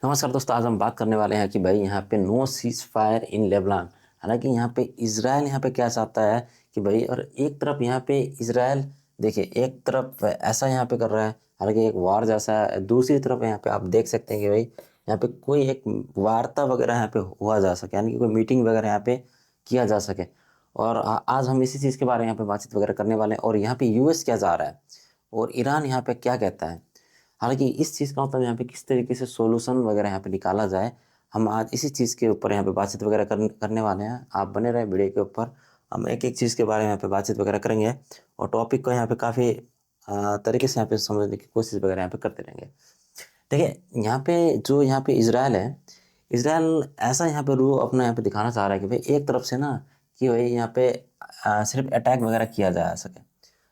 नमस्कार दोस्तों, आज हम बात करने वाले हैं कि भाई यहाँ पे no ceasefire in Lebanon. हालांकि यहाँ पे इजराइल यहाँ पे क्या चाहता है कि भाई, और एक तरफ यहाँ पे इजराइल देखिए, एक तरफ ऐसा यहाँ पे कर रहा है, हालांकि एक वार जैसा है। दूसरी तरफ यहाँ पे आप देख सकते हैं कि भाई यहाँ पे कोई एक वार्ता वगैरह यहाँ पे हुआ जा सके, यानी कि कोई मीटिंग वगैरह यहाँ पे किया जा सके। और आज हम इसी चीज़ के बारे में यहाँ पे बातचीत वगैरह करने वाले हैं, और यहाँ पे यूएस क्या चाह रहा है और ईरान यहाँ पे क्या कहता है। हालांकि इस चीज़ का मतलब यहाँ पे किस तरीके से सॉल्यूशन वगैरह यहाँ पे निकाला जाए, हम आज इसी चीज़ के ऊपर यहाँ पे बातचीत वगैरह करने वाले हैं। आप बने रहे वीडियो के ऊपर, हम एक एक चीज़ के बारे में यहाँ पे बातचीत वगैरह करेंगे और टॉपिक को यहाँ पे काफ़ी तरीके से यहाँ पे समझने की कोशिश वगैरह यहाँ पे करते रहेंगे। देखिए यहाँ पे इसराइल है, इसराइल ऐसा यहाँ पे रू अपना यहाँ पे दिखाना चाह रहा है कि भाई एक तरफ से ना, कि भाई यहाँ पे सिर्फ अटैक वगैरह किया जा सके।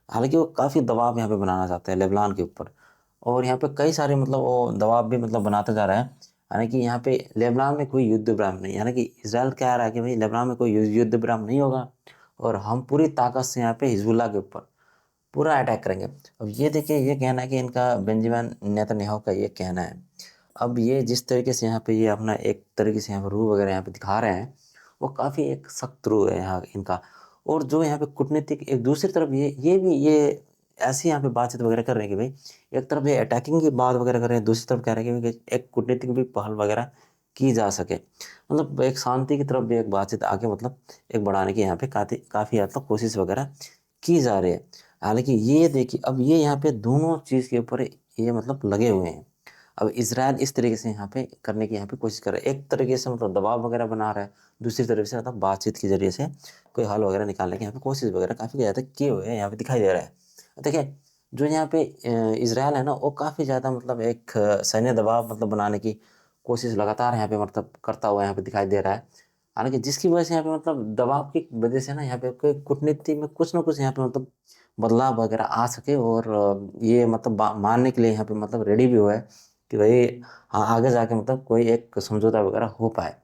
हालांकि वो काफ़ी दबाव यहाँ पे बनाना चाहते हैं लेबनान के ऊपर, और यहाँ पे कई सारे मतलब वो दबाव भी मतलब बनाते जा रहा है। हालांकि यहाँ पे लेबनान में कोई युद्ध विराम नहीं, यानी कि इसराइल कह रहा है कि भाई लेबनान में कोई युद्ध विराम नहीं होगा और हम पूरी ताकत से यहाँ पे हिजबुल्लाह के ऊपर पूरा अटैक करेंगे। अब ये देखिए, ये कहना है कि इनका बेंजामिन नेतन्याहू का ये कहना है। अब ये जिस तरीके से यहाँ पे ये अपना एक तरीके से यहाँ पे रू वगैरह यहाँ पे दिखा रहे हैं, वो काफ़ी एक सख्त रू है यहाँ इनका। और जो यहाँ पे कूटनीतिक एक दूसरी तरफ ये ऐसी यहाँ पे बातचीत वगैरह कर रहे हैं कि भाई एक तरफ ये अटैकिंग की बात वगैरह कर रहे हैं, दूसरी तरफ कह रहे हैं कि एक कूटनीतिक भी पहल वगैरह की जा सके। मतलब एक शांति की तरफ भी एक बातचीत आगे मतलब एक बढ़ाने की यहाँ पे काफ़ी हद तक कोशिश वगैरह की जा रही है। हालांकि ये देखिए, अब ये यहाँ पे दोनों चीज़ के ऊपर ये मतलब लगे हुए हैं। अब इसराइल इस तरीके से यहाँ पे करने की यहाँ पे कोशिश कर रहा है, एक तरीके से मतलब दबाव वगैरह बना रहा है, दूसरी तरफ से मतलब बातचीत के जरिए से कोई हल वगैरह निकालने की यहाँ पे कोशिश वगैरह काफ़ी ज़्यादा किए हुए हैं, यहाँ पे दिखाई दे रहा है। देखिए, जो यहाँ पे इसराइल है ना, वो काफ़ी ज़्यादा मतलब एक सैन्य दबाव मतलब बनाने की कोशिश लगातार यहाँ पे मतलब करता हुआ यहाँ पे दिखाई दे रहा है। हालांकि जिसकी वजह से यहाँ पे मतलब दबाव की वजह से ना, यहाँ पे कोई कूटनीति में कुछ ना कुछ यहाँ पे मतलब बदलाव वगैरह आ सके, और ये मतलब मानने के लिए यहाँ पे मतलब रेडी भी हुआ है कि भाई हाँ, आगे जाके मतलब कोई एक समझौता वगैरह हो पाए।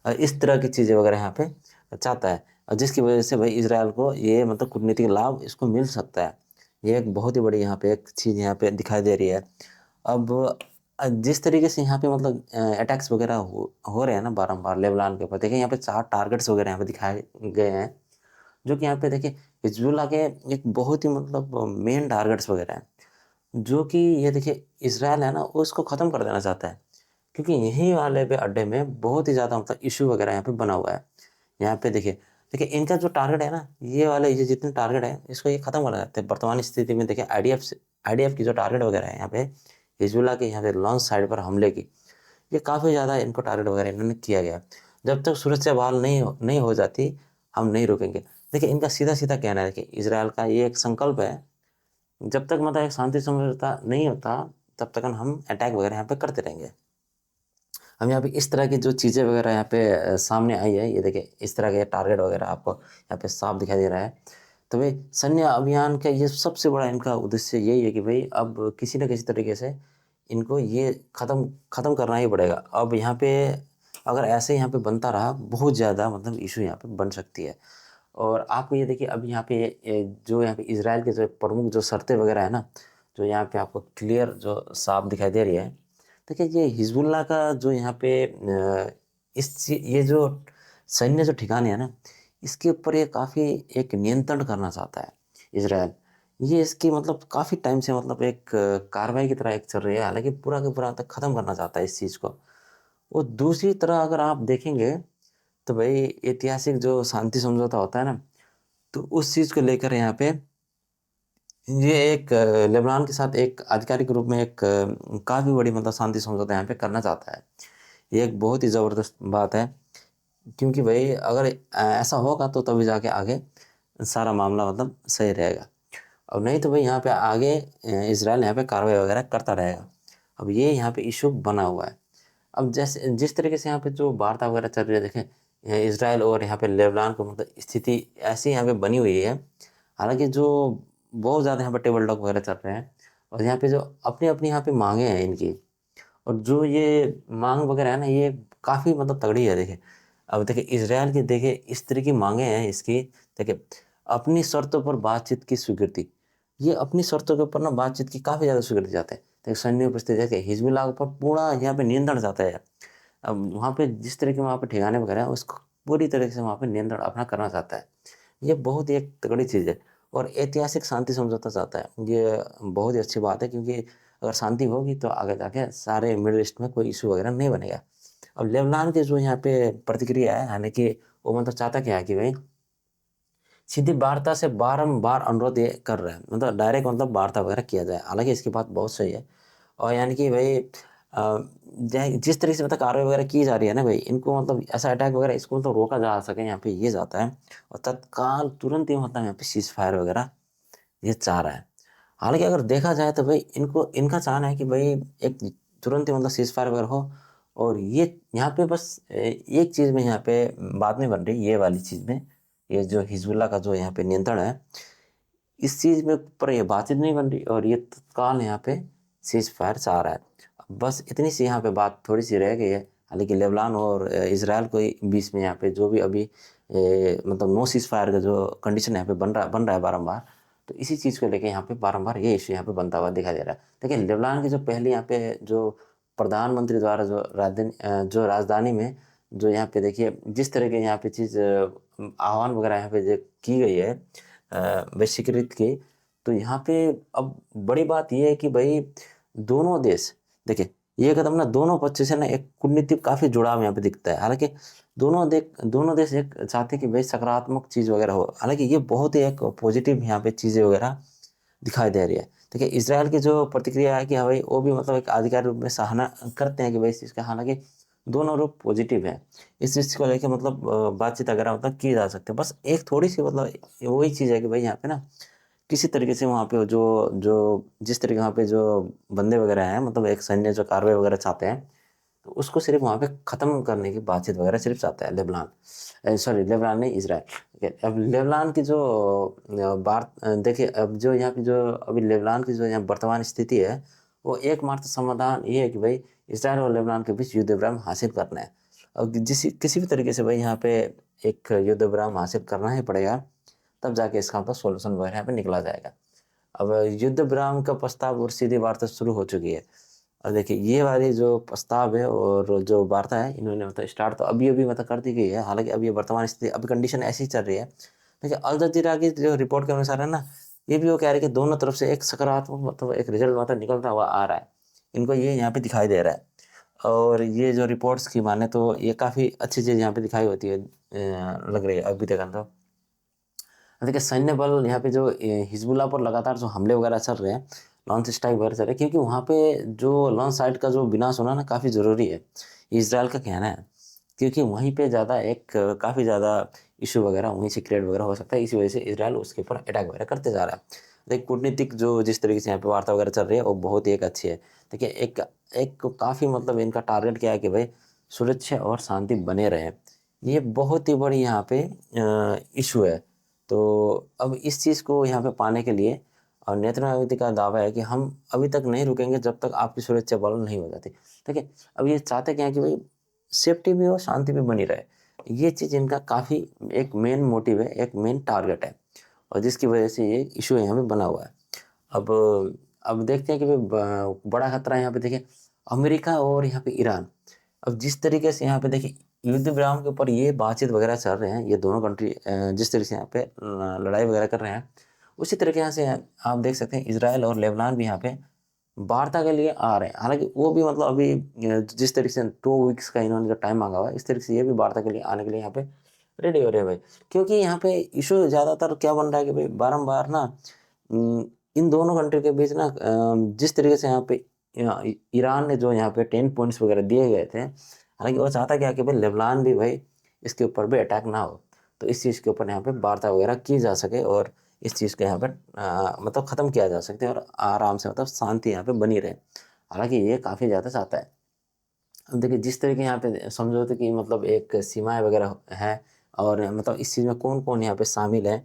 इस तरह की चीज़ें वगैरह यहाँ पे चाहता है, और जिसकी वजह से भाई इसराइल को ये मतलब कूटनीतिक लाभ इसको मिल सकता है। ये एक बहुत ही बड़ी यहाँ पे एक चीज़ यहाँ पे दिखाई दे रही है। अब जिस तरीके से यहाँ पे मतलब अटैक्स वगैरह हो रहे हैं ना बारंबार लेबनान के ऊपर, देखिए यहाँ पे 4 टारगेट्स वगैरह यहाँ पे दिखाए गए हैं, जो कि यहाँ पे देखिए हिजबुल्लाह के एक बहुत ही मतलब मेन टारगेट्स वगैरह हैं, जो कि ये देखिए इसराइल है ना, वो इसको ख़त्म कर देना चाहता है। क्योंकि यहीं वाले पे अड्डे में बहुत ही ज़्यादा मतलब इशू वगैरह यहाँ पे बना हुआ है। यहाँ पे देखिए देखिए इनका जो टारगेट है ना, ये जितने टारगेट है इसको ये ख़त्म करना चाहते हैं वर्तमान स्थिति में। देखिए आईडीएफ की जो टारगेट वगैरह है यहाँ पे, हिजबुल्लाह के यहाँ पे लॉन्च साइड पर हमले की, ये काफ़ी ज़्यादा इनको टारगेट वगैरह इन्होंने किया गया। जब तक सुरक्षा बहाल नहीं हो जाती, हम नहीं रुकेंगे। देखिए इनका सीधा सीधा कहना है कि इसराइल का ये एक संकल्प है, जब तक मतलब एक शांति समझौता नहीं होता, तब तक हम अटैक वगैरह यहाँ पे करते रहेंगे। हम यहाँ पे इस तरह की जो चीज़ें वगैरह यहाँ पे सामने आई है, ये देखिए इस तरह के टारगेट वगैरह आपको यहाँ पे साफ दिखाई दे रहा है। तो भाई सैन्य अभियान का ये सबसे बड़ा इनका उद्देश्य यही है कि भाई अब किसी न किसी तरीके से इनको ये ख़त्म करना ही पड़ेगा। अब यहाँ पे अगर ऐसे यहाँ पे बनता रहा, बहुत ज़्यादा मतलब इशू यहाँ पे बन सकती है। और आपको ये देखिए, अब यहाँ पे जो यहाँ पे इसराइल के जो प्रमुख जो शर्तें वगैरह है ना, जो यहाँ पे आपको क्लियर जो साफ दिखाई दे रही है। देखिए ये हिजबुल्लाह का जो यहाँ पे ये जो सैन्य जो ठिकाने हैं ना, इसके ऊपर ये काफ़ी एक नियंत्रण करना चाहता है इसराइल। ये इसकी मतलब काफ़ी टाइम से मतलब एक कार्रवाई की तरह एक चल रही है, हालांकि पूरा का पूरा तक ख़त्म करना चाहता है इस चीज़ को। और दूसरी तरह अगर आप देखेंगे, तो भाई ऐतिहासिक जो शांति समझौता होता है ना, तो उस चीज़ को लेकर यहाँ पे ये एक लेबनान के साथ एक आधिकारिक रूप में एक काफ़ी बड़ी मतलब शांति समझौता यहाँ पे करना चाहता है। ये एक बहुत ही ज़बरदस्त बात है, क्योंकि भाई अगर ऐसा होगा तो तभी जाके आगे सारा मामला मतलब सही रहेगा, और नहीं तो भाई यहाँ पे आगे इसराइल यहाँ पे कार्रवाई वगैरह करता रहेगा। अब ये यहाँ पे इशू बना हुआ है। अब जैसे जिस तरीके से यहाँ पे जो वार्ता वगैरह चल रही है, देखें इसराइल और यहाँ पे लेबनान को मतलब स्थिति ऐसी यहाँ पे बनी हुई है। हालांकि जो बहुत ज़्यादा यहाँ पे टेबल टॉक वगैरह चल रहे हैं, और यहाँ पे जो अपनी अपनी यहाँ पे मांगे हैं इनकी, और जो ये मांग वगैरह है ना, ये काफ़ी मतलब तगड़ी है। देखिए अब देखिए इसराइल की, देखिए इस तरह की मांगे हैं इसकी। देखिए अपनी शर्तों पर बातचीत की स्वीकृति, ये अपनी शर्तों के ऊपर ना बातचीत की काफ़ी ज़्यादा स्वीकृति चाहते हैं। तो सैन्य उपस्थिति देखिए हिजबुल्लाह पर पूरा यहाँ पे नियंत्रण जाता है। अब वहाँ पे जिस तरह के वहाँ पे ठिकाने वगैरह उसको पूरी तरह से वहाँ पे नियंत्रण अपना करना चाहता है। ये बहुत ही एक तगड़ी चीज़ है और ऐतिहासिक शांति समझौता चाहता है। ये बहुत ही अच्छी बात है क्योंकि अगर शांति होगी तो आगे जाके सारे मिडल ईस्ट में कोई इशू वगैरह नहीं बनेगा। अब लेबनान की जो यहाँ पे प्रतिक्रिया है, हालांकि वो मतलब चाहता क्या है कि भाई सीधी वार्ता से बारंबार अनुरोध ये कर रहे हैं, मतलब डायरेक्ट मतलब वार्ता वगैरह किया जाए। हालांकि इसकी बात बहुत सही है और यानी कि भाई जिस तरीके से मतलब कार्रवाई वगैरह की जा रही है ना भाई, इनको मतलब ऐसा अटैक वगैरह इसको मतलब रोका जा सके, यहाँ पे ये जाता है और तत्काल तुरंत ही मतलब यहाँ पे सीज फायर वगैरह ये चाह रहा है। हालांकि अगर देखा जाए तो भाई इनको इनका चाहना है कि भाई एक तुरंत ही मतलब सीज फायर वगैरह हो और ये यहाँ पे बस एक चीज़ में यहाँ पे बात नहीं बन रही, ये वाली चीज़ में, ये जो हिजबुल्लाह का जो यहाँ पे नियंत्रण है इस चीज़ में पर ये बातचीत नहीं बन रही और ये तत्काल यहाँ पे सीज फायर चाह रहा है। बस इतनी सी यहाँ पे बात थोड़ी सी रह गई है। हालांकि लेबनान और इसराइल को बीच में यहाँ पे जो भी अभी मतलब नो सीज फायर का जो कंडीशन यहाँ पे बन रहा है बारम्बार, तो इसी चीज़ को लेके यहाँ पे बारम्बार ये इशू यहाँ पे बनता हुआ दिखाई दे रहा है। देखिए लेबनान की जो पहले यहाँ पे जो प्रधानमंत्री द्वारा जो राजधानी में जो यहाँ पे देखिए जिस तरह के यहाँ पे चीज़ आह्वान वगैरह यहाँ पे जो की गई है वैश्वीकृत की, तो यहाँ पे अब बड़ी बात यह है कि भाई दोनों देश देखिए ये कदम ना दोनों पक्ष से ना एक कूटनीतिक काफी जुड़ाव यहाँ पे दिखता है। हालांकि दोनों देश एक चाहते हैं कि भाई सकारात्मक चीज वगैरह हो। हालांकि ये बहुत ही एक पॉजिटिव यहाँ पे चीजें वगैरह दिखाई दे रही है। देखिए इसराइल की जो प्रतिक्रिया है कि हाँ भाई वो भी मतलब एक आधिकारिक रूप में सराहना करते हैं कि भाई इस चीज़ का, हालांकि दोनों रूप पॉजिटिव है। इस चीज़ को लेकर मतलब बातचीत वगैरह मतलब की जा सकती है। बस एक थोड़ी सी मतलब वही चीज़ है कि भाई यहाँ पे ना किसी तरीके से वहाँ पे जो जो जिस तरीके वहाँ पे जो बंदे वगैरह हैं, मतलब एक सैन्य जो कार्रवाई वगैरह चाहते हैं, तो उसको सिर्फ वहाँ पे ख़त्म करने की बातचीत वगैरह सिर्फ चाहता है लेबनान, सॉरी लेबनान नहीं इसराइल। ठीक है, अब लेबनान की जो बात देखिए, अब जो यहाँ पे जो अभी लेबनान की जो यहाँ वर्तमान स्थिति है वो एकमात्र समाधान ये है कि भाई इसराइल और लेबनान के बीच युद्ध विराम हासिल करना है। और किसी भी तरीके से भाई यहाँ पे एक युद्ध विराम हासिल करना ही पड़ेगा, तब जाके इसका मतलब सोल्यूशन वगैरह यहाँ पे निकला जाएगा। अब युद्ध विराम का प्रस्ताव और सीधी वार्ता शुरू हो चुकी है। और देखिए ये वाली जो प्रस्ताव है और जो वार्ता है इन्होंने मतलब स्टार्ट तो अभी अभी मतलब कर दी गई है। हालांकि अभी ये वर्तमान स्थिति अभी कंडीशन ऐसी ही चल रही है। देखिए अल जजीरा की जो रिपोर्ट के अनुसार है ना, ये भी वो कह रहे हैं कि दोनों तरफ से एक सकारात्मक मतलब एक रिजल्ट मतलब निकलता हुआ आ रहा है, इनको ये यहाँ पे दिखाई दे रहा है। और ये जो रिपोर्ट्स की माने तो ये काफ़ी अच्छी चीज़ यहाँ पे दिखाई होती है, लग रही है अभी तक तो। देखिए सैन्य बल यहाँ पे जो हिजबुल्लाह पर लगातार जो हमले वगैरह चल रहे हैं, लॉन्च स्ट्राइक वगैरह चल रहे हैं, क्योंकि वहाँ पे जो लॉन्च साइट का जो विनाश होना ना काफ़ी ज़रूरी है, इसराइल का कहना है। क्योंकि वहीं पे ज़्यादा एक काफ़ी ज़्यादा इशू वगैरह वहीं से क्रिएट वगैरह हो सकता है, इसी वजह से इसराइल उसके ऊपर अटैक वगैरह करते जा रहा है। देखिए कूटनीतिक जो जिस तरीके से यहाँ पे वार्ता वगैरह चल रही है वो बहुत ही एक अच्छी है। देखिए एक एक काफ़ी मतलब इनका टारगेट क्या है कि भाई सुरक्षा और शांति बने रहे। ये बहुत ही बड़ी यहाँ पे इशू है। तो अब इस चीज़ को यहाँ पे पाने के लिए और नेतन्याहू का दावा है कि हम अभी तक नहीं रुकेंगे जब तक आपकी सुरक्षा बल नहीं हो जाती। ठीक है, अब ये चाहते क्या है कि भाई सेफ्टी भी हो शांति भी बनी रहे। ये चीज़ इनका काफ़ी एक मेन मोटिव है, एक मेन टारगेट है और जिसकी वजह से ये इशू यहाँ पे बना हुआ है। अब अब देखते हैं कि भाई बड़ा खतरा यहाँ पे देखिए अमेरिका और यहाँ पे ईरान। अब जिस तरीके से यहाँ पे देखिए युद्ध विराम के ऊपर ये बातचीत वगैरह चल रहे हैं, ये दोनों कंट्री जिस तरीके से यहाँ पे लड़ाई वगैरह कर रहे हैं, उसी तरीके यहाँ से आप देख सकते हैं इसराइल और लेबनान भी यहाँ पे वार्ता के लिए आ रहे हैं। हालांकि वो भी मतलब अभी जिस तरीके से 2 वीक्स का इन्होंने जो टाइम मांगा हुआ है, इस तरीके से ये भी वार्ता के लिए आने के लिए यहाँ पे रेडी हो रहे हैं भाई। क्योंकि यहाँ पे इशू ज़्यादातर क्या बन रहा है कि भाई बारम्बार ना इन दोनों कंट्री के बीच ना जिस तरीके से यहाँ पे ईरान ने जो यहाँ पे 10 पॉइंट्स वगैरह दिए गए थे, हालांकि वो चाहता क्या कि भाई लेबनान भी भाई इसके ऊपर भी अटैक ना हो, तो इस चीज़ के ऊपर यहाँ पे वार्ता वगैरह की जा सके और इस चीज़ को यहाँ पे मतलब ख़त्म किया जा सकते हैं और आराम से मतलब शांति यहाँ पे बनी रहे। हालांकि ये काफ़ी ज़्यादा चाहता है। अब देखिए जिस तरीके यहाँ पे समझौते की मतलब एक सीमाएं वगैरह है और मतलब इस चीज़ में कौन कौन यहाँ पे शामिल है,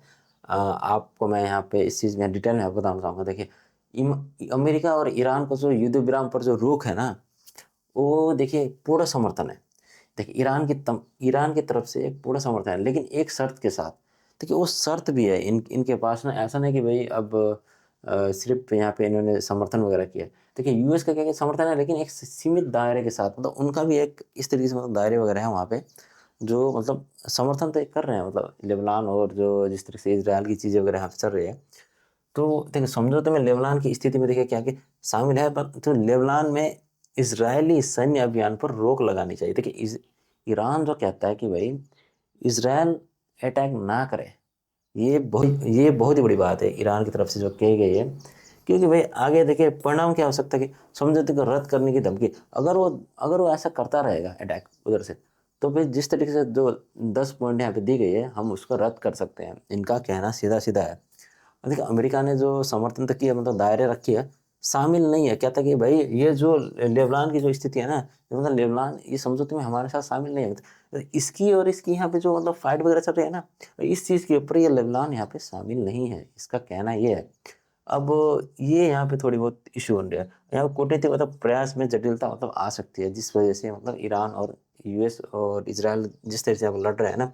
आपको मैं यहाँ पे इस चीज़ में डिटेल में आपको बताना चाहूँगा। देखिए अमेरिका और ईरान को जो युद्ध विराम पर जो रुख है ना, वो देखिए पूरा समर्थन है। देखिए ईरान की तरफ से एक पूरा समर्थन है, लेकिन एक शर्त के साथ। देखिए वो शर्त भी है इनके पास ना, ऐसा नहीं कि भाई अब सिर्फ यहाँ पे इन्होंने समर्थन वगैरह किया। देखिए यूएस का क्या समर्थन है, लेकिन एक सीमित दायरे के साथ, मतलब उनका भी एक इस तरीके से मतलब दायरे वगैरह है वहाँ पे, जो मतलब समर्थन तो कर रहे हैं, मतलब लेबनान और जो जिस तरह से इजराइल की चीज़ें वगैरह यहाँ पे चल रही है। तो देखिए समझौते में लेबनान की स्थिति में देखिए क्या कि शामिल है, पर तो लेबनान में इजरायली सैन्य अभियान पर रोक लगानी चाहिए। देखिए ईरान जो कहता है कि भाई इजराइल अटैक ना करे, ये बहुत ही बड़ी बात है ईरान की तरफ से जो कही गई है। क्योंकि भाई आगे देखिए परिणाम क्या हो सकता है कि समझौते को रद्द करने की धमकी, अगर वो ऐसा करता रहेगा अटैक उधर से, तो फिर जिस तरीके से जो 10 पॉइंट यहाँ पे दी गई है हम उसको रद्द कर सकते हैं, इनका कहना सीधा सीधा है। देखिए अमेरिका ने जो समर्थन तक किया, मतलब दायरे रखी है, शामिल नहीं है। क्या था कि भाई ये जो लेबनान की जो स्थिति है ना, मतलब लेबनान ये समझौते में हमारे साथ शामिल नहीं है, मतलब इसकी और इसकी यहाँ पे जो मतलब फाइट वगैरह चल रही है ना, इस चीज़ के ऊपर ये लेबनान यहाँ पे शामिल नहीं है, इसका कहना ये है। अब ये यहाँ पे थोड़ी बहुत इशू बन रहा है, यहाँ कूटनीतिक मतलब प्रयास में जटिलता मतलब आ सकती है, जिस वजह से मतलब ईरान और यूएस और इसराइल जिस तरह से अब लड़ रहे हैं ना,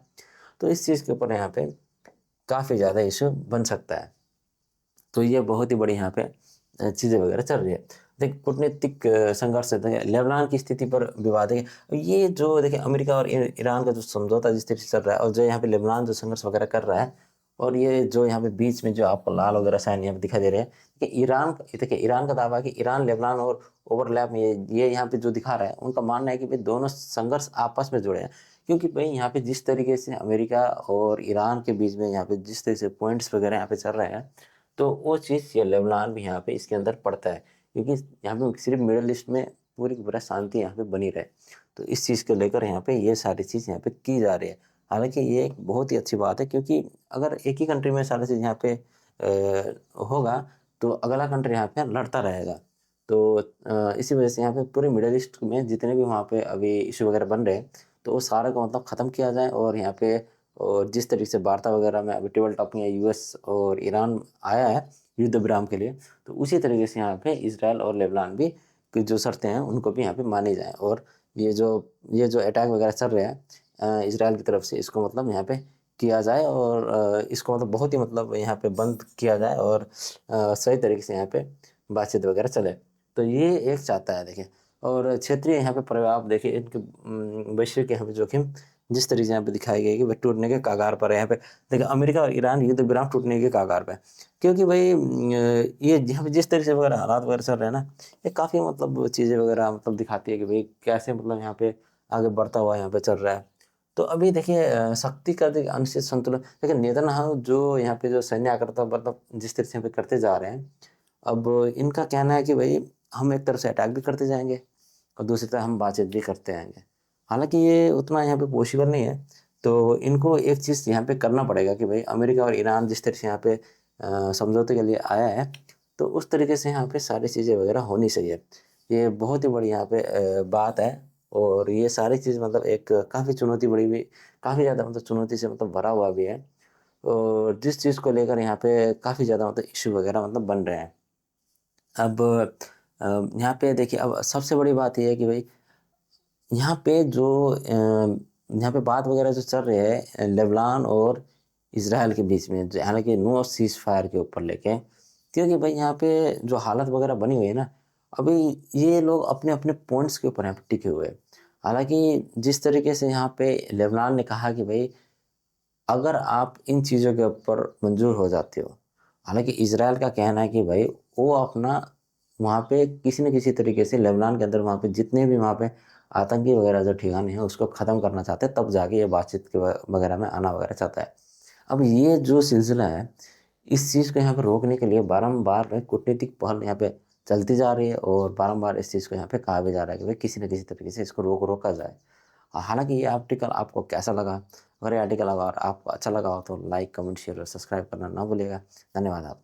तो इस चीज़ के ऊपर यहाँ पे काफ़ी ज़्यादा इशू बन सकता है। तो ये बहुत ही बड़ी यहाँ पे चीज़ें वगैरह चल रही है। देखिए कूटनीतिक संघर्ष है, देखिए लेबनान की स्थिति पर विवाद है। ये जो देखिए अमेरिका और ईरान का जो समझौता जिस तरह से चल रहा है, और जो यहाँ पे लेबनान जो संघर्ष वगैरह कर रहा है, और ये जो यहाँ पे बीच में जो आपको लाल वगैरह साइन यहाँ पे दिखाई दे रहे हैं कि ईरान का दावा है कि ईरान लेबनान और ओवरलैप में ये यहाँ पे जो दिखा रहा है, उनका मानना है कि भाई दोनों संघर्ष आपस में जुड़े हैं। क्योंकि भाई यहाँ पे जिस तरीके से अमेरिका और ईरान के बीच में यहाँ पे जिस तरीके से पॉइंट्स वगैरह यहाँ पे चल रहे हैं, तो वो चीज़ ये लेबनान भी यहाँ पे इसके अंदर पड़ता है। क्योंकि यहाँ पे सिर्फ मिडल ईस्ट में पूरी की पूरा शांति यहाँ पे बनी रहे, तो इस चीज़ को लेकर यहाँ पे ये सारी चीज़ यहाँ पे की जा रही है। हालांकि ये एक बहुत ही अच्छी बात है, क्योंकि अगर एक ही कंट्री में सारी चीज़ यहाँ पे होगा, तो अगला कंट्री यहाँ पे लड़ता रहेगा। तो इसी वजह से यहाँ पे पूरे मिडल ईस्ट में जितने भी वहाँ पे अभी इशू वगैरह बन रहे हैं, तो वो सारे को मतलब ख़त्म किया जाए। और यहाँ पे और जिस तरीके से वार्ता वगैरह में अभी टेबल टॉप में यूएस और ईरान आया है युद्ध विराम के लिए, तो उसी तरीके से यहाँ पे इसराइल और लेबनान भी की जो शर्तें हैं उनको भी यहाँ पे मानी जाए। और ये जो अटैक वगैरह चल रहे हैं इसराइल की तरफ से, इसको मतलब यहाँ पे किया जाए, और इसको मतलब बहुत ही मतलब यहाँ पे बंद किया जाए, और सही तरीके से यहाँ पे बातचीत वगैरह चले। तो ये एक चाहता है देखिए। और क्षेत्रीय यहाँ पे प्रभाव देखिए, इनके वैश्विक यहाँ पे जोखिम जिस तरीके से यहाँ पे दिखाई गई कि वह टूटने के कगार पर है। यहाँ पे देखिए अमेरिका और ईरान युद्ध विराम टूटने के कगार पे है। क्योंकि भाई ये यहाँ पे जिस तरीके से वगैरह हालात वगैरह चल रहे हैं ना, ये काफ़ी मतलब चीज़ें वगैरह मतलब दिखाती है कि भाई कैसे मतलब यहाँ पे आगे बढ़ता हुआ यहाँ पे चल रहा है। तो अभी देखिए शक्ति का देखिए अनिश्चित संतुलन, लेकिन नेतन्याहू जो यहाँ पे जो सैन्य आक्रमण मतलब जिस तरह से यहाँ पे करते जा रहे हैं, अब इनका कहना है कि भाई हम एक तरफ से अटैक भी करते जाएंगे और दूसरी तरफ हम बातचीत भी करते आएंगे। हालांकि ये उतना यहाँ पे पॉसिबल नहीं है। तो इनको एक चीज़ यहाँ पे करना पड़ेगा कि भाई अमेरिका और ईरान जिस तरह से यहाँ पे समझौते के लिए आया है, तो उस तरीके से यहाँ पे सारी चीज़ें वगैरह होनी चाहिए। ये बहुत ही बड़ी यहाँ पे बात है। और ये सारी चीज़ मतलब एक काफ़ी चुनौती बड़ी भी, काफ़ी ज़्यादा मतलब चुनौती से मतलब भरा हुआ भी है। और जिस चीज़ को लेकर यहाँ पे काफ़ी ज़्यादा मतलब इश्यू वगैरह मतलब बन रहे हैं। अब यहाँ पे देखिए अब सबसे बड़ी बात ये है कि भाई यहाँ पे जो यहाँ पे बात वगैरह जो चल रही है लेबनान और इसराइल के बीच में, हालांकि नो सीज फायर के ऊपर लेके, क्योंकि भाई यहाँ पे जो हालत वगैरह बनी हुई है ना, अभी ये लोग अपने अपने पॉइंट्स के ऊपर यहाँ पे टिके हुए हैं। हालांकि जिस तरीके से यहाँ पे लेबनान ने कहा कि भाई अगर आप इन चीज़ों के ऊपर मंजूर हो जाते हो, हालांकि इसराइल का कहना है कि भाई वो अपना वहाँ पे किसी न किसी तरीके से लेबनान के अंदर वहाँ पे जितने भी वहाँ पे आतंकी वगैरह जो ठिकाने हैं उसको ख़त्म करना चाहते हैं, तब जाके ये बातचीत के वगैरह में आना वगैरह चाहता है। अब ये जो सिलसिला है, इस चीज़ को यहाँ पे रोकने के लिए बारंबार कूटनीतिक पहल यहाँ पे चलती जा रही है, और बारंबार इस चीज़ को यहाँ पे कहा भी जा रहा है कि भाई किसी न किसी तरीके से इसको रोका जाए। हालांकि ये आर्टिकल आपको कैसा लगा? अगर ये आर्टिकल अगर आपको अच्छा लगा हो तो लाइक, कमेंट, शेयर और सब्सक्राइब करना ना भूलिएगा। धन्यवाद आपका।